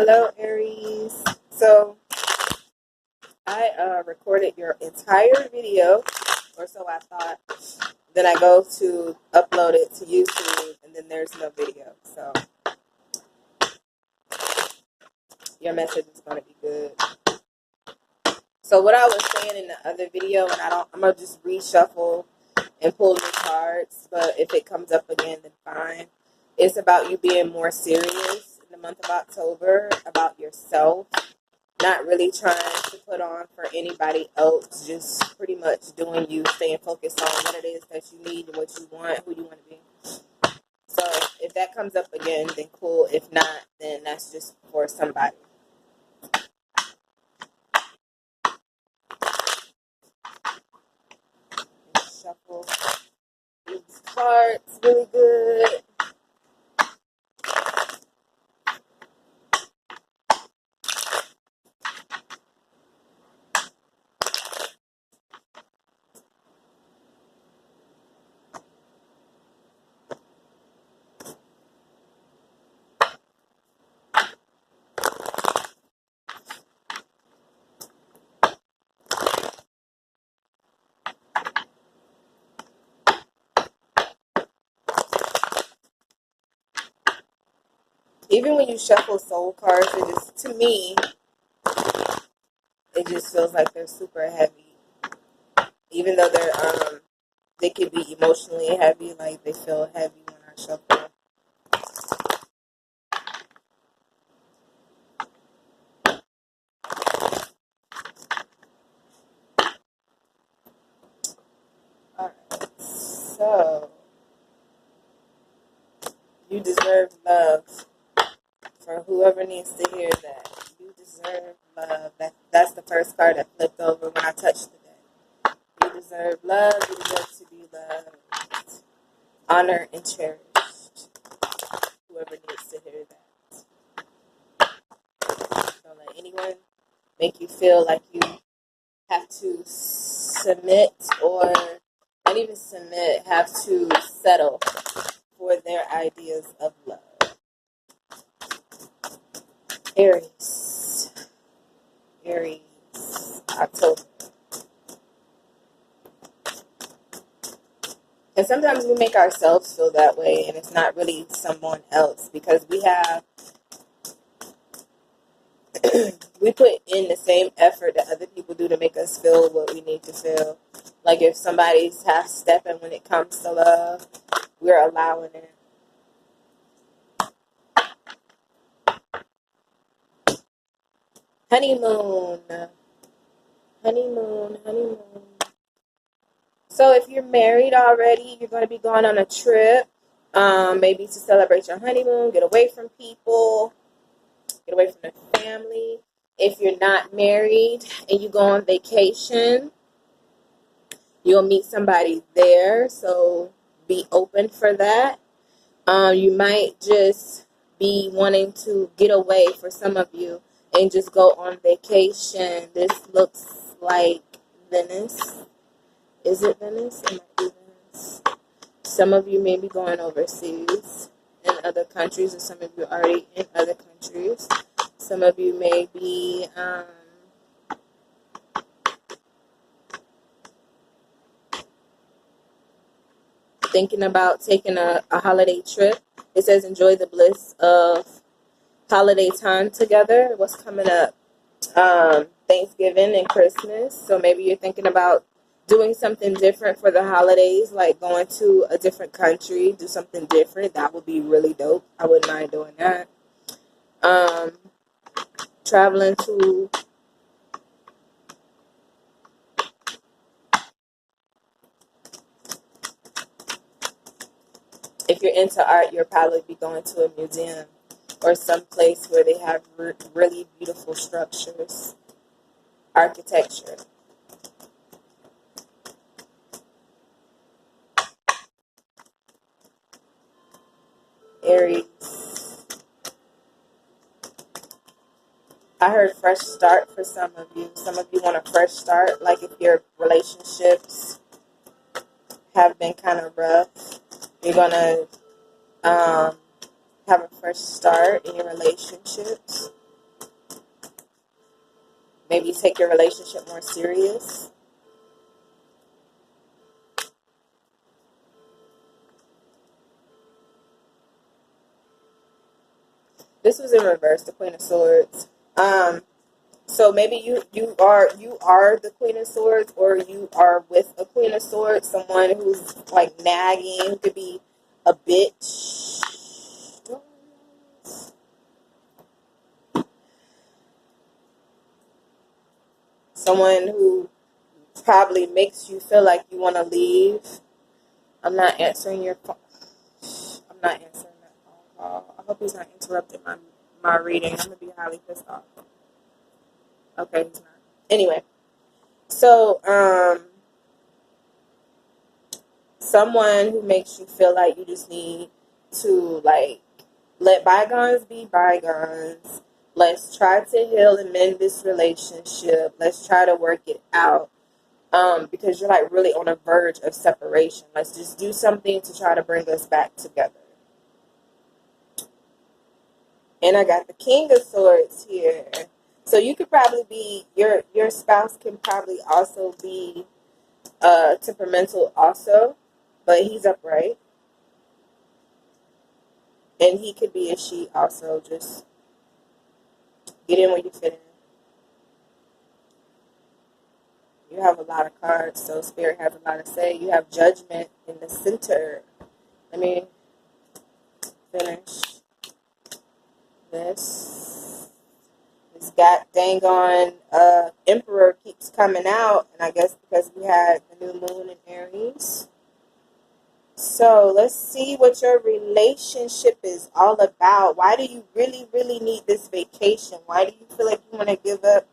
Hello, Aries. So I recorded your entire video, or so I thought. Then I go to upload it to YouTube, and then there's no video. So your message is going to be good. So what I was saying in the other video, and I'm gonna just reshuffle and pull new cards. But if it comes up again, then fine. It's about you being more serious in the month of October about yourself. Not really trying to put on for anybody else, just pretty much doing you, staying focused on what it is that you need and what you want, who you want to be. So if that comes up again, then cool. If not, then that's just for somebody. Shuffle these cards really good. Even when you shuffle soul cards, it just, to me, it just feels like they're super heavy. Even though they could be emotionally heavy, like they feel heavy when I shuffle. Alright, so you deserve love. For whoever needs to hear that, you deserve love. That's the first card that flipped over when I touched the deck. You deserve love. You deserve to be loved, honored, and cherished. Whoever needs to hear that. Don't let anyone make you feel like you have to submit, or not even submit, have to settle for their ideas of love. Aries, October. And sometimes we make ourselves feel that way, and it's not really someone else, because we put in the same effort that other people do to make us feel what we need to feel. Like if somebody's half stepping when it comes to love, we're allowing it. Honeymoon. So if you're married already, you're going to be going on a trip, maybe to celebrate your honeymoon, get away from people, get away from the family. If you're not married and you go on vacation, you'll meet somebody there, so be open for that. You might just be wanting to get away for some of you and just go on vacation. This looks like Venice. Is it Venice? It might be Venice. Some of you may be going overseas in other countries, or some of you are already in other countries. Some of you may be thinking about taking a holiday trip. It says enjoy the bliss of holiday time together. What's coming up? Thanksgiving and Christmas. So maybe you're thinking about doing something different for the holidays, like going to a different country, do something different. That would be really dope. I wouldn't mind doing that. Traveling to if you're into art, you'll probably be going to a museum or some place where they have really beautiful structures, architecture. Aries. I heard fresh start for some of you. Some of you want a fresh start, like if your relationships have been kind of rough, you're going to have a fresh start in your relationships. maybe take your relationship more serious. This was in reverse, the Queen of Swords. So maybe you are the Queen of Swords, or you are with a Queen of Swords, someone who's like nagging, who could be a bitch. Someone who probably makes you feel like you want to leave. I'm not answering your phone. I'm not answering that phone call. I hope he's not interrupting my reading. I'm gonna be highly pissed off. Okay, he's not. Anyway, so someone who makes you feel like you just need to like let bygones be bygones. Let's try to heal and mend this relationship. Let's try to work it out. Because you're like really on a verge of separation. Let's just do something to try to bring us back together. And I got the King of Swords here. So you could probably be, your spouse can probably also be temperamental also, but he's upright. And he could be a she also. Just get in where you fit in. You have a lot of cards, so Spirit has a lot to say. You have Judgment in the center. Let me finish this. This god dang on Emperor keeps coming out, and I guess because we had the new moon in Aries. So let's see what your relationship is all about. Why do you really, really need this vacation? Why do you feel like you want to give up?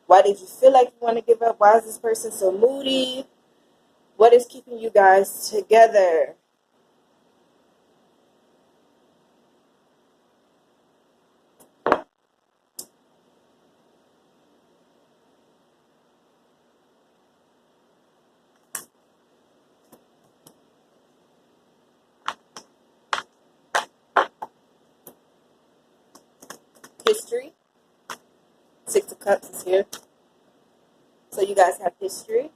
Why did you feel like you want to give up? Why is this person so moody? What is keeping you guys together? History. Six of Cups is here. So you guys have history.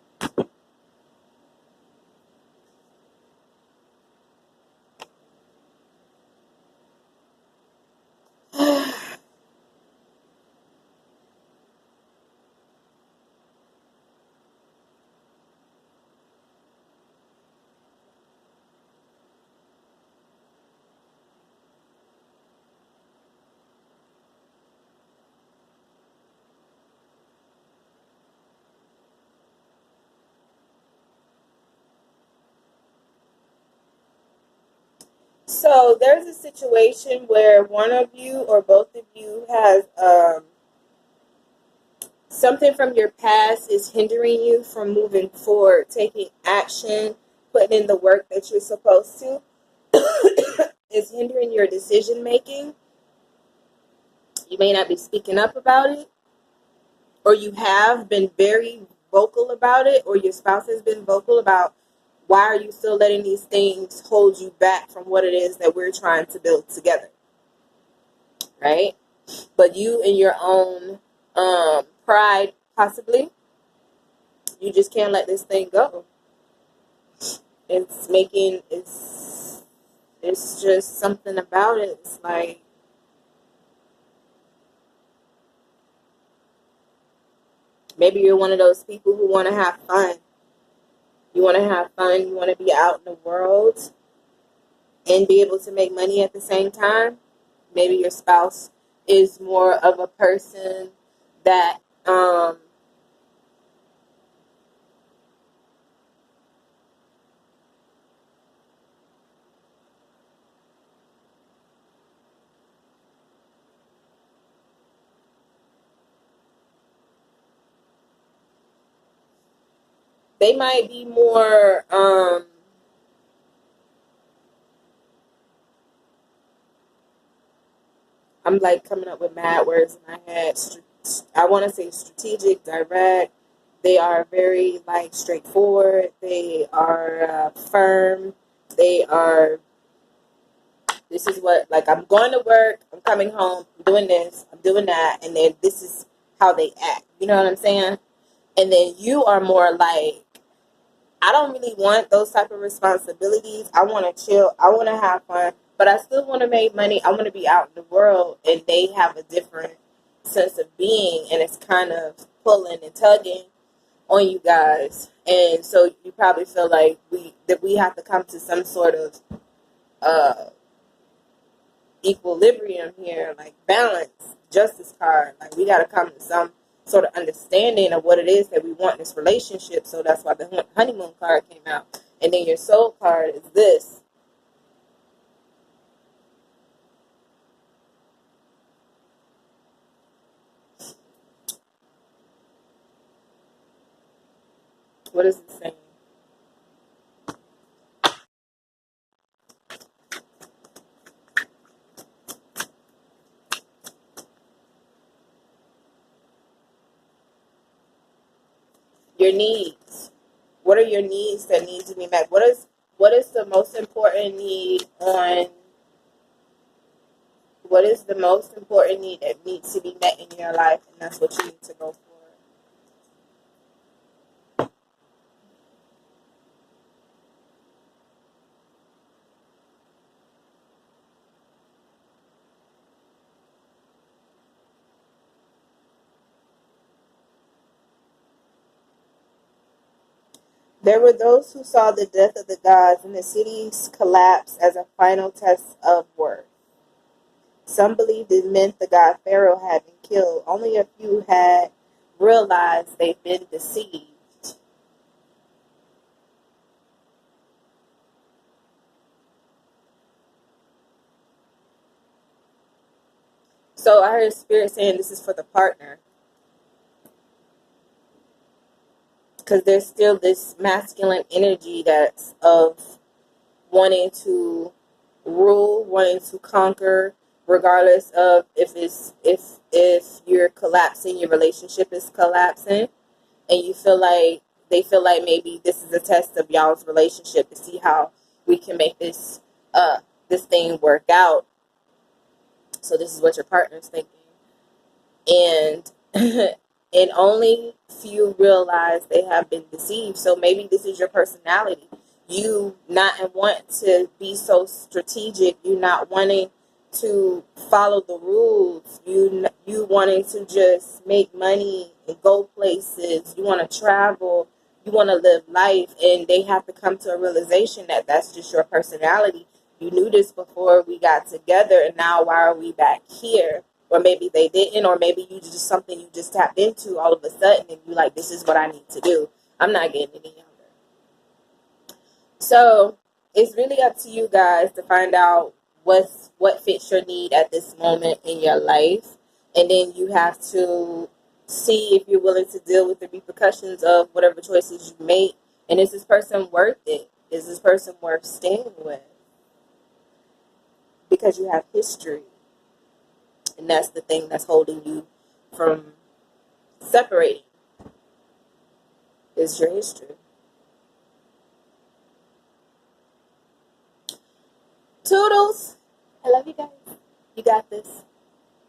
So there's a situation where one of you or both of you has something from your past is hindering you from moving forward, taking action, putting in the work that you're supposed to. Is hindering your decision making. You may not be speaking up about it, or you have been very vocal about it, or your spouse has been vocal about why are you still letting these things hold you back from what it is that we're trying to build together, right? But you, in your own pride, possibly, you just can't let this thing go. It's just something about it. It's like, maybe you're one of those people who want to have fun. You want to have fun. You want to be out in the world and be able to make money at the same time. Maybe your spouse is more of a person that they might be more I'm like coming up with mad words in my head. I want to say strategic, direct. They are very like straightforward. They are firm. They are. This is what, like, I'm going to work. I'm coming home. I'm doing this. I'm doing that, and then this is how they act. You know what I'm saying? And then you are more like, I don't really want those type of responsibilities. I want to chill. I want to have fun, but I still want to make money. I want to be out in the world, and they have a different sense of being, and it's kind of pulling and tugging on you guys. And so you probably feel like we have to come to some sort of uh, equilibrium here, like balance, justice card. Like we got to come to some sort of understanding of what it is that we want in this relationship. So that's why the honeymoon card came out. And then your soul card is this. What is it saying? Your needs. What are your needs that need to be met? What is the most important need on what is the most important need that needs to be met in your life, and that's what you need to go for. There were those who saw the death of the gods and the city's collapse as a final test of worth. Some believed it meant the god Pharaoh had been killed. Only a few had realized they'd been deceived. So I heard Spirit saying this is for the partner. Because there's still this masculine energy that's of wanting to rule, wanting to conquer, regardless of if you're collapsing, your relationship is collapsing, and you feel like they feel like maybe this is a test of y'all's relationship to see how we can make this thing work out. So this is what your partner's thinking, and and only few realize they have been deceived. So maybe this is your personality. You not want to be so strategic. You not wanting to follow the rules. You wanting to just make money and go places. You want to travel. You want to live life, and they have to come to a realization that that's just your personality. You knew this before we got together, and now why are we back here? Or maybe they didn't, or maybe you just something you just tapped into all of a sudden, and you like, this is what I need to do. I'm not getting any younger. So it's really up to you guys to find out what fits your need at this moment in your life, and then you have to see if you're willing to deal with the repercussions of whatever choices you make. And is this person worth it? Is this person worth staying with? Because you have history, and that's the thing that's holding you from separating. Is your history. Toodles! I love you guys. You got this.